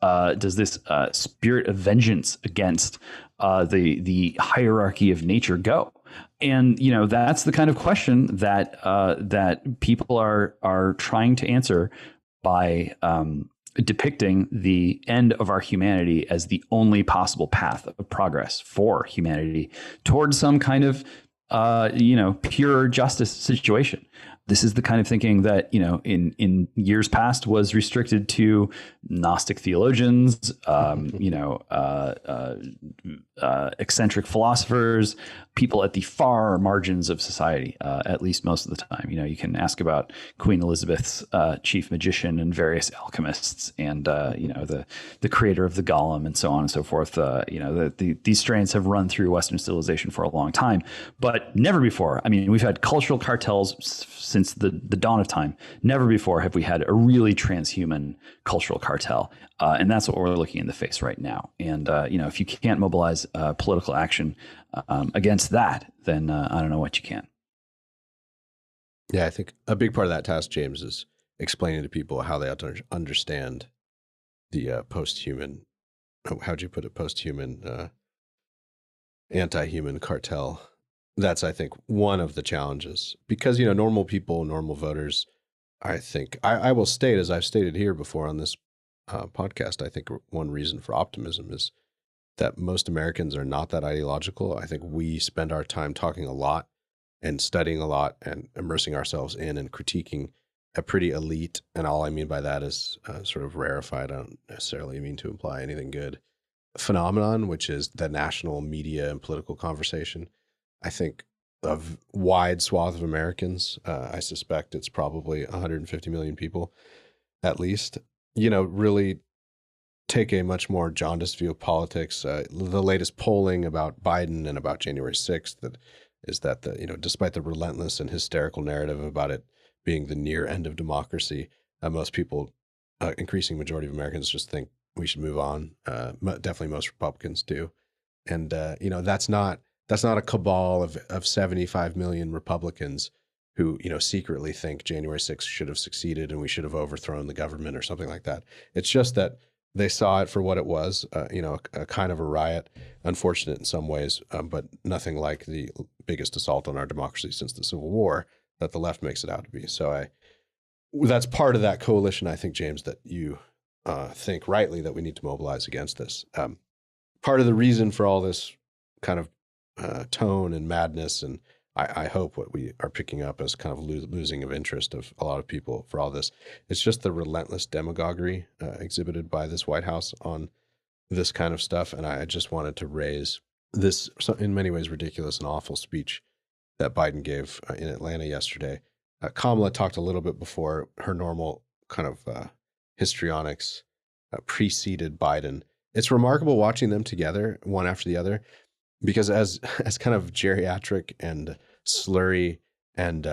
spirit of vengeance against the hierarchy of nature go? And that's the kind of question that people are trying to answer by depicting the end of our humanity as the only possible path of progress for humanity towards some kind of, pure justice situation. This is the kind of thinking that, in years past was restricted to Gnostic theologians, eccentric philosophers, people at the far margins of society, at least most of the time. You can ask about Queen Elizabeth's chief magician and various alchemists and, the creator of the golem and so on and so forth. These strains have run through Western civilization for a long time, but never before. I mean, we've had cultural cartels since the dawn of time. Never before have we had a really transhuman cultural cartel. And that's what we're looking in the face right now. And, if you can't mobilize political action against that, then I don't know what you can. Yeah, I think a big part of that task, James, is explaining to people how they ought to understand the post-human, how'd you put it, post-human, anti-human cartel. That's, I think, one of the challenges. Because, normal people, normal voters, I think, I will state, as I've stated here before on this podcast, I think one reason for optimism is that most Americans are not that ideological. I think we spend our time talking a lot and studying a lot and immersing ourselves in and critiquing a pretty elite, and all I mean by that is sort of rarefied, I don't necessarily mean to imply anything good, phenomenon, which is the national media and political conversation. I think of wide swath of Americans, I suspect it's probably 150 million people at least, really take a much more jaundiced view of politics. The latest polling about Biden and about January 6th is that despite the relentless and hysterical narrative about it being the near end of democracy, most people, increasing majority of Americans, just think we should move on. Definitely most Republicans do. And, that's not a cabal of 75 million Republicans who, secretly think January 6th should have succeeded and we should have overthrown the government or something like that. It's just that they saw it for what it was, a kind of a riot, unfortunate in some ways, but nothing like the biggest assault on our democracy since the Civil War that the left makes it out to be. So that's part of that coalition, I think, James, that you think rightly that we need to mobilize against this. Part of the reason for all this kind of tone and madness, and I hope what we are picking up as kind of losing of interest of a lot of people for all this, it's just the relentless demagoguery exhibited by this White House on this kind of stuff. And I just wanted to raise this, in many ways, ridiculous and awful speech that Biden gave in Atlanta yesterday. Kamala talked a little bit before. Her normal kind of histrionics preceded Biden. It's remarkable watching them together, one after the other, because as kind of geriatric and slurry and,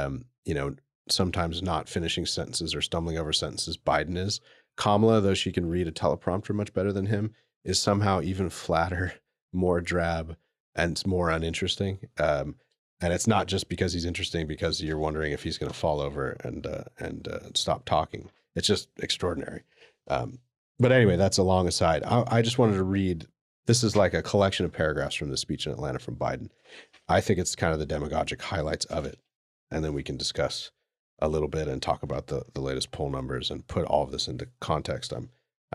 sometimes not finishing sentences or stumbling over sentences Biden is, Kamala, though she can read a teleprompter much better than him, is somehow even flatter, more drab, and more uninteresting. And it's not just because he's interesting, because you're wondering if he's going to fall over and stop talking. It's just extraordinary. But anyway, that's a long aside. I just wanted to read. This is like a collection of paragraphs from the speech in Atlanta from Biden. I think it's kind of the demagogic highlights of it. And then we can discuss a little bit and talk about the latest poll numbers and put all of this into context. I'm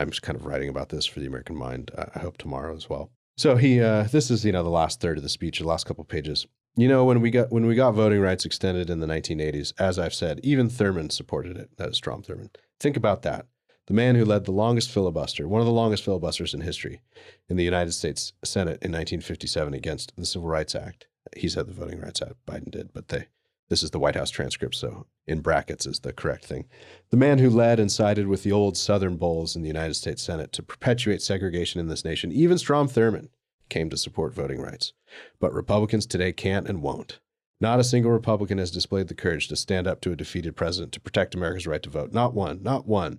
just kind of writing about this for the American Mind, I hope tomorrow as well. So this is, the last third of the speech, the last couple of pages. When we got voting rights extended in the 1980s, as I've said, even Thurman supported it. That is Strom Thurmond. Think about that. The man who led the longest filibuster, one of the longest filibusters in history, in the United States Senate in 1957 against the Civil Rights Act. He said the Voting Rights Act, Biden did, but this is the White House transcript, so in brackets is the correct thing. The man who led and sided with the old Southern bulls in the United States Senate to perpetuate segregation in this nation, even Strom Thurmond, came to support voting rights. But Republicans today can't and won't. Not a single Republican has displayed the courage to stand up to a defeated president to protect America's right to vote. Not one, not one.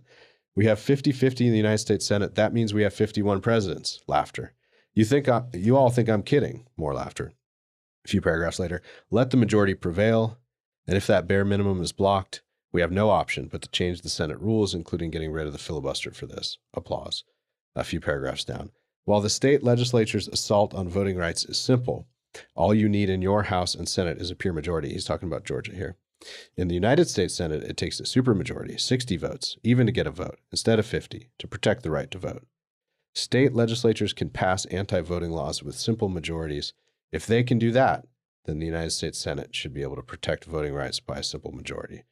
We have 50-50 in the United States Senate. That means we have 51 presidents. Laughter. You all think I'm kidding. More laughter. A few paragraphs later, let the majority prevail. And if that bare minimum is blocked, we have no option but to change the Senate rules, including getting rid of the filibuster for this. Applause. A few paragraphs down. While the state legislature's assault on voting rights is simple, all you need in your House and Senate is a pure majority. He's talking about Georgia here. In the United States Senate, it takes a supermajority, 60 votes, even to get a vote, instead of 50, to protect the right to vote. State legislatures can pass anti-voting laws with simple majorities. If they can do that, then the United States Senate should be able to protect voting rights by a simple majority.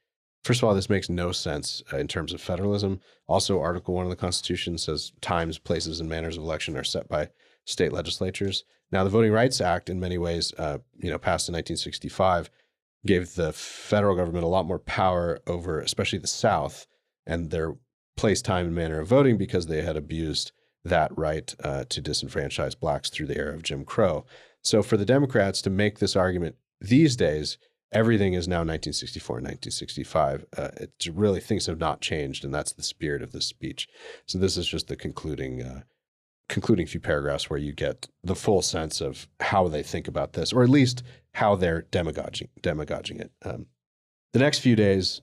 First of all, this makes no sense in terms of federalism. Also, Article 1 of the Constitution says times, places, and manners of election are set by state legislatures. Now, the Voting Rights Act, in many ways, passed in 1965, gave the federal government a lot more power over, especially the South, and their place, time, and manner of voting because they had abused that right to disenfranchise blacks through the era of Jim Crow. So for the Democrats to make this argument these days, everything is now 1964 and 1965. It's really, things have not changed, and that's the spirit of this speech. So this is just the concluding few paragraphs where you get the full sense of how they think about this, or at least how they're demagoguing it. The next few days,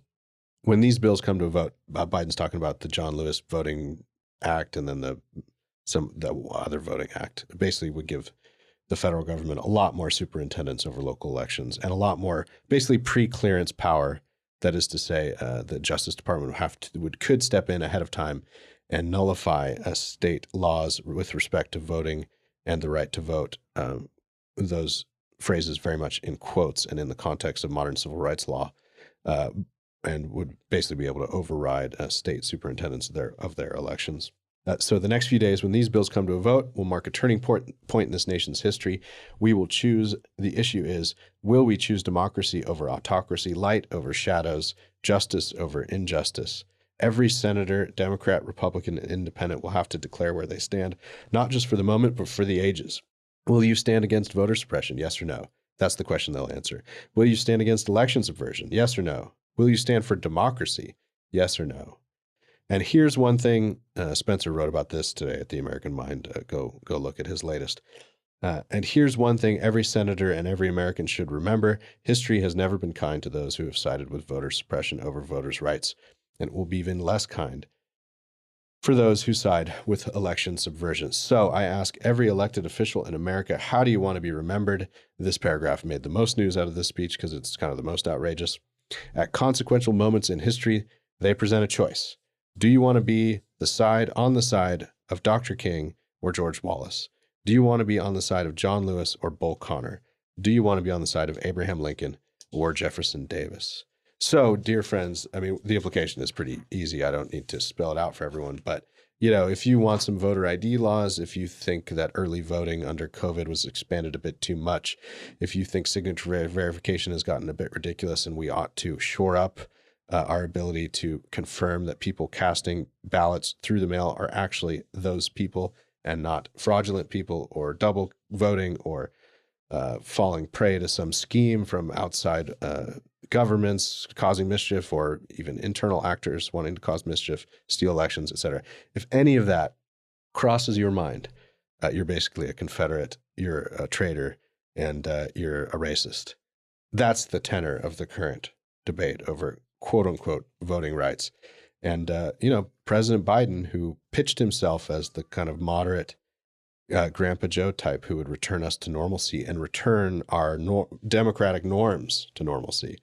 when these bills come to a vote, Biden's talking about the John Lewis Voting Act and then the other voting act. Basically would give the federal government a lot more superintendence over local elections and a lot more basically pre-clearance power. That is to say, the Justice Department could step in ahead of time and nullify state laws with respect to voting and the right to vote. Those phrases very much in quotes and in the context of modern civil rights law, and would basically be able to override state superintendents of their elections. So the next few days, when these bills come to a vote, will mark a turning point in this nation's history. We will choose, the issue is, will we choose democracy over autocracy, light over shadows, justice over injustice? Every senator, Democrat, Republican, and Independent will have to declare where they stand, not just for the moment, but for the ages. Will you stand against voter suppression? Yes or no? That's the question they'll answer. Will you stand against election subversion? Yes or no? Will you stand for democracy? Yes or no? And here's one thing Spencer wrote about this today at the American Mind. Go look at his latest. And here's one thing every senator and every American should remember. History has never been kind to those who have sided with voter suppression over voters' rights, and it will be even less kind for those who side with election subversion. So I ask every elected official in America, how do you want to be remembered? This paragraph made the most news out of this speech because it's kind of the most outrageous. At consequential moments in history, they present a choice. Do you want to be on the side of Dr. King or George Wallace? Do you want to be on the side of John Lewis or Bull Connor? Do you want to be on the side of Abraham Lincoln or Jefferson Davis? So, dear friends, I mean, the implication is pretty easy. I don't need to spell it out for everyone. But, if you want some voter ID laws, if you think that early voting under COVID was expanded a bit too much, if you think signature verification has gotten a bit ridiculous and we ought to shore up our ability to confirm that people casting ballots through the mail are actually those people and not fraudulent people or double voting or falling prey to some scheme from outside governments causing mischief, or even internal actors wanting to cause mischief, steal elections, etc. If any of that crosses your mind, you're basically a Confederate, you're a traitor, and you're a racist. That's the tenor of the current debate over quote unquote voting rights. And, President Biden, who pitched himself as the kind of moderate Grandpa Joe type who would return us to normalcy and return our democratic norms to normalcy,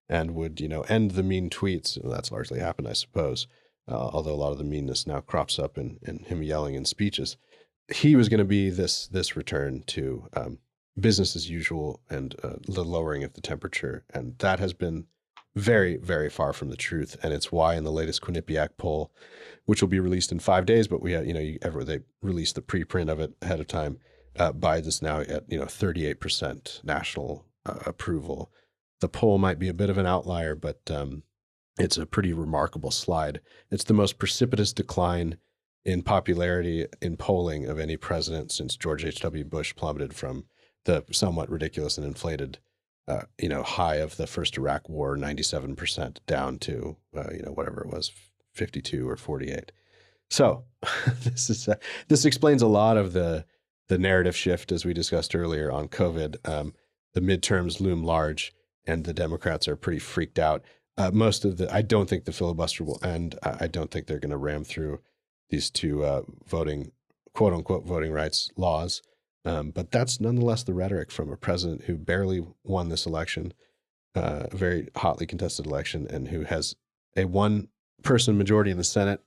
and would, end the mean tweets. That's largely happened, I suppose, although a lot of the meanness now crops up in him yelling in speeches. He was going to be this return to business as usual and the lowering of the temperature. And that has been very, very far from the truth. And it's why in the latest Quinnipiac poll, which will be released in 5 days, but we had, they released the preprint of it ahead of time, Biden's now at, 38% national approval. The poll might be a bit of an outlier, but it's a pretty remarkable slide. It's the most precipitous decline in popularity in polling of any president since George H.W. Bush plummeted from the somewhat ridiculous and inflated high of the first Iraq War, 97%, down to, whatever it was, 52 or 48. So this explains a lot of the narrative shift, as we discussed earlier on COVID. The midterms loom large, and the Democrats are pretty freaked out. I don't think the filibuster will end. I don't think they're going to ram through these two quote unquote voting rights laws. But that's nonetheless the rhetoric from a president who barely won this election, a very hotly contested election, and who has a one-person majority in the Senate,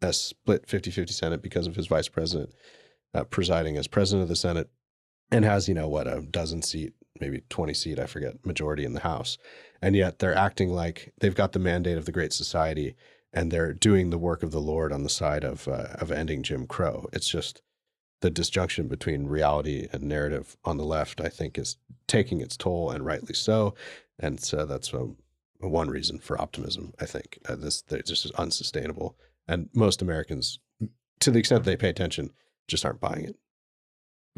a split 50-50 Senate because of his vice president presiding as president of the Senate, and has, a dozen seat, maybe 20 seat, I forget, majority in the House. And yet they're acting like they've got the mandate of the Great Society, and they're doing the work of the Lord on the side of ending Jim Crow. It's just the disjunction between reality and narrative on the left, I think, is taking its toll, and rightly so. And so that's one reason for optimism, I think. This just is unsustainable. And most Americans, to the extent they pay attention, just aren't buying it.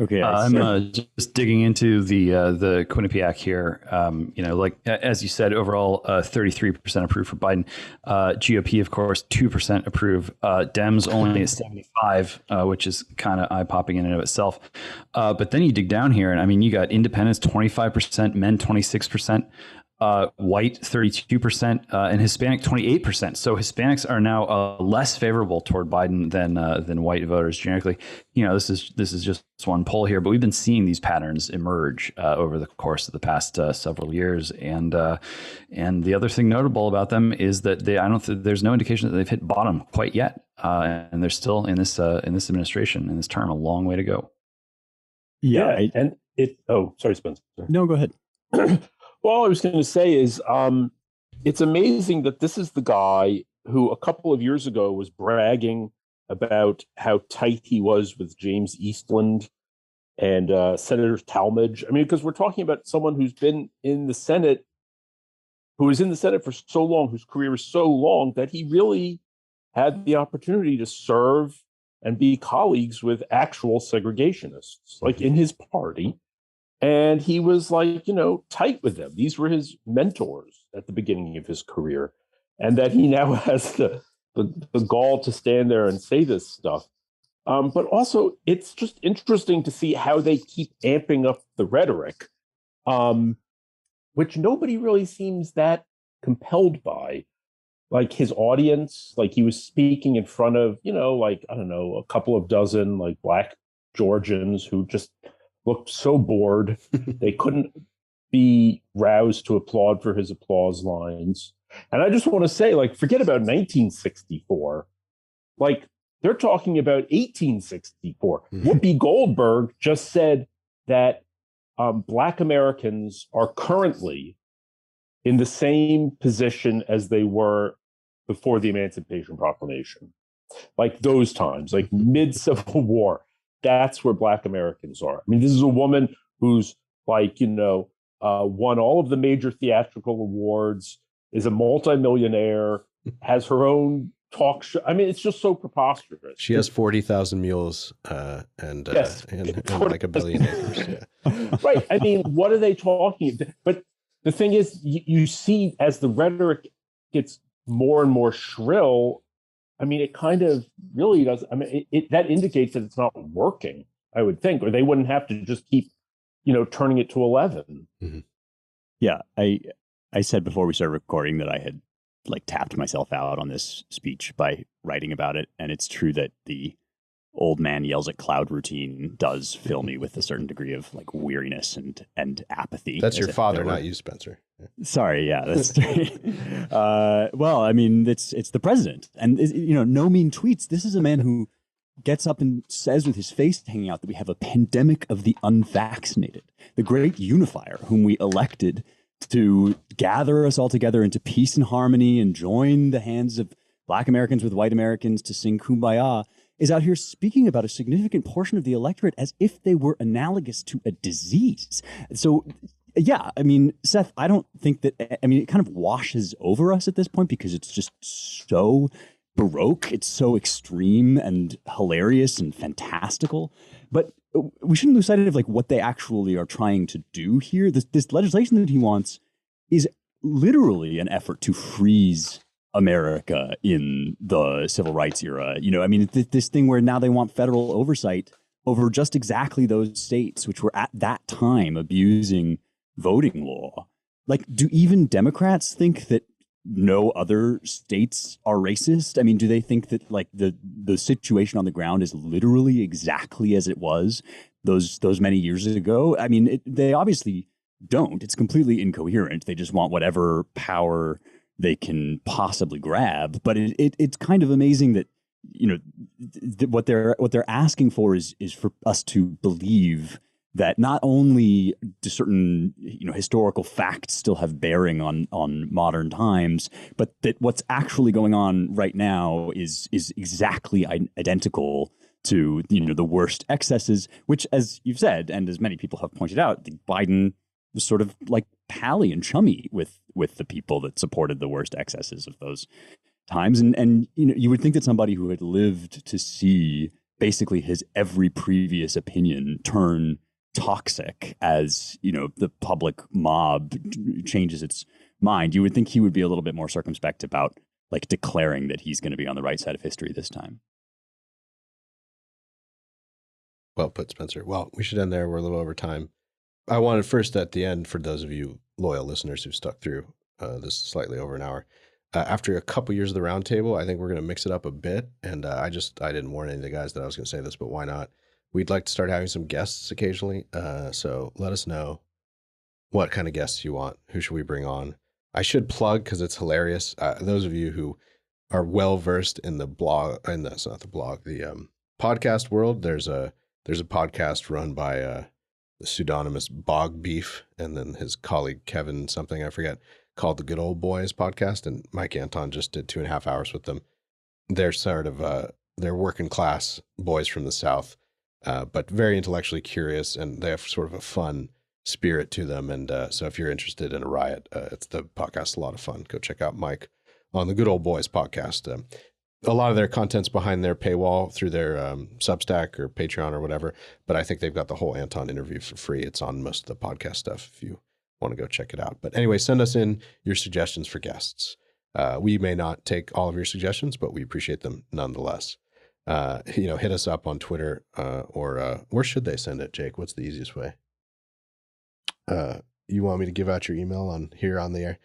Okay, I'm just digging into the Quinnipiac here. Like as you said, overall 33% approved for Biden. GOP, of course, 2% approve. Dems only at 75, which is kind of eye popping in and of itself. But then you dig down here, and I mean, you got independents 25%, men 26%. White 32%, and Hispanic 28%. So Hispanics are now less favorable toward Biden than white voters generically. This is just one poll here, but we've been seeing these patterns emerge over the course of the past several years. And the other thing notable about them is that there's no indication that they've hit bottom quite yet, and they're still in this administration, in this term, a long way to go. Yeah, and it. Oh, sorry, Spencer. No, go ahead. Well, all I was going to say is it's amazing that this is the guy who a couple of years ago was bragging about how tight he was with James Eastland and Senator Talmadge. I mean, because we're talking about someone who's been in the Senate, who was in the Senate for so long, whose career is so long, that he really had the opportunity to serve and be colleagues with actual segregationists, like in his party. And he was like, tight with them. These were his mentors at the beginning of his career. And that he now has the gall to stand there and say this stuff. But also, it's just interesting to see how they keep amping up the rhetoric, which nobody really seems that compelled by. Like his audience, like he was speaking in front of, like, I don't know, a couple of dozen like Black Georgians who just looked so bored. They couldn't be roused to applaud for his applause lines. And I just want to say, like, forget about 1964. Like, they're talking about 1864. Whoopi Goldberg just said that Black Americans are currently in the same position as they were before the Emancipation Proclamation. Like those times, like mid-Civil War, that's where Black Americans are. I mean, this is a woman who's like, won all of the major theatrical awards, is a multimillionaire, has her own talk show. I mean, it's just so preposterous. She has 40,000 mules and like a billion acres. Yeah. Right. I mean, what are they talking about? But the thing is, you see, as the rhetoric gets more and more shrill, I mean, it kind of really does. I mean, that indicates that it's not working, I would think, or they wouldn't have to just keep, turning it to 11. Mm-hmm. Yeah. I said before we started recording that I had like tapped myself out on this speech by writing about it. And it's true that the old man yells at cloud routine does fill me with a certain degree of like weariness and apathy. That's your father, not you, Spencer. Yeah. Sorry, yeah, that's well, I mean, it's the president, and no mean tweets. This is a man who gets up and says with his face hanging out that we have a pandemic of the unvaccinated, the great unifier whom we elected to gather us all together into peace and harmony and join the hands of Black Americans with white Americans to sing Kumbaya, is out here speaking about a significant portion of the electorate as if they were analogous to a disease. So, yeah, I mean, Seth, I don't think that, it kind of washes over us at this point because it's just so Baroque. It's so extreme and hilarious and fantastical. But we shouldn't lose sight of like what they actually are trying to do here. This legislation that he wants is literally an effort to freeze America in the civil rights era. This thing where now they want federal oversight over just exactly those states which were at that time abusing voting law. Like, do even Democrats think that no other states are racist? I mean, do they think that like the situation on the ground is literally exactly as it was those many years ago? I mean, they obviously don't. It's completely incoherent. They just want whatever power they can possibly grab. But it's kind of amazing that what they're asking for is for us to believe that not only do certain historical facts still have bearing on modern times, but that what's actually going on right now is exactly identical to the worst excesses, which, as you've said, and as many people have pointed out, Biden was sort of like pally and chummy with the people that supported the worst excesses of those times. And you would think that somebody who had lived to see basically his every previous opinion turn toxic as the public mob changes its mind, you would think he would be a little bit more circumspect about like declaring that he's going to be on the right side of history this time. Well put, Spencer. Well, we should end there. We're a little over time. I wanted first at the end, for those of you loyal listeners who've stuck through this slightly over an hour, after a couple years of the Roundtable, I think we're going to mix it up a bit. And I didn't warn any of the guys that I was going to say this, but why not? We'd like to start having some guests occasionally. So let us know what kind of guests you want. Who should we bring on? I should plug, because it's hilarious. Those of you who are well versed in the blog, and that's not the blog, the podcast world, there's a podcast run by the pseudonymous Bog Beef and then his colleague Kevin something, I forget, called the Good Old Boys podcast. And Mike Anton just did 2.5 hours with them. They're sort of, they're working class boys from the South. But very intellectually curious, and they have sort of a fun spirit to them. And so if you're interested in a riot, it's the podcast, a lot of fun. Go check out Mike on the Good Old Boys podcast. A lot of their content's behind their paywall through their Substack or Patreon or whatever, but I think they've got the whole Anton interview for free. It's on most of the podcast stuff if you want to go check it out. But anyway, send us in your suggestions for guests. We may not take all of your suggestions, but we appreciate them nonetheless. hit us up on Twitter or where should they send it, Jake? What's the easiest way? You want me to give out your email on the air?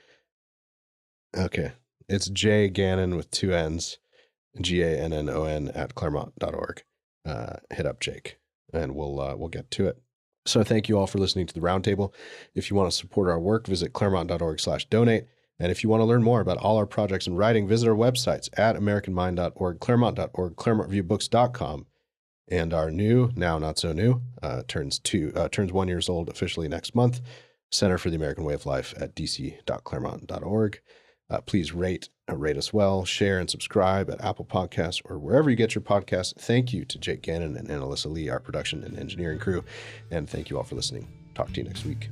Okay. It's J Gannon with 2 N's, GANNON at Claremont.org. Hit up Jake and we'll get to it. So thank you all for listening to the Roundtable. If you want to support our work, visit Claremont.org/donate. And if you want to learn more about all our projects and writing, visit our websites at AmericanMind.org, Claremont.org, ClaremontReviewBooks.com. And our new, now not so new, turns 1 year old officially next month, Center for the American Way of Life at dc.claremont.org. Please rate us well, share and subscribe at Apple Podcasts or wherever you get your podcasts. Thank you to Jake Gannon and Annalisa Lee, our production and engineering crew. And thank you all for listening. Talk to you next week.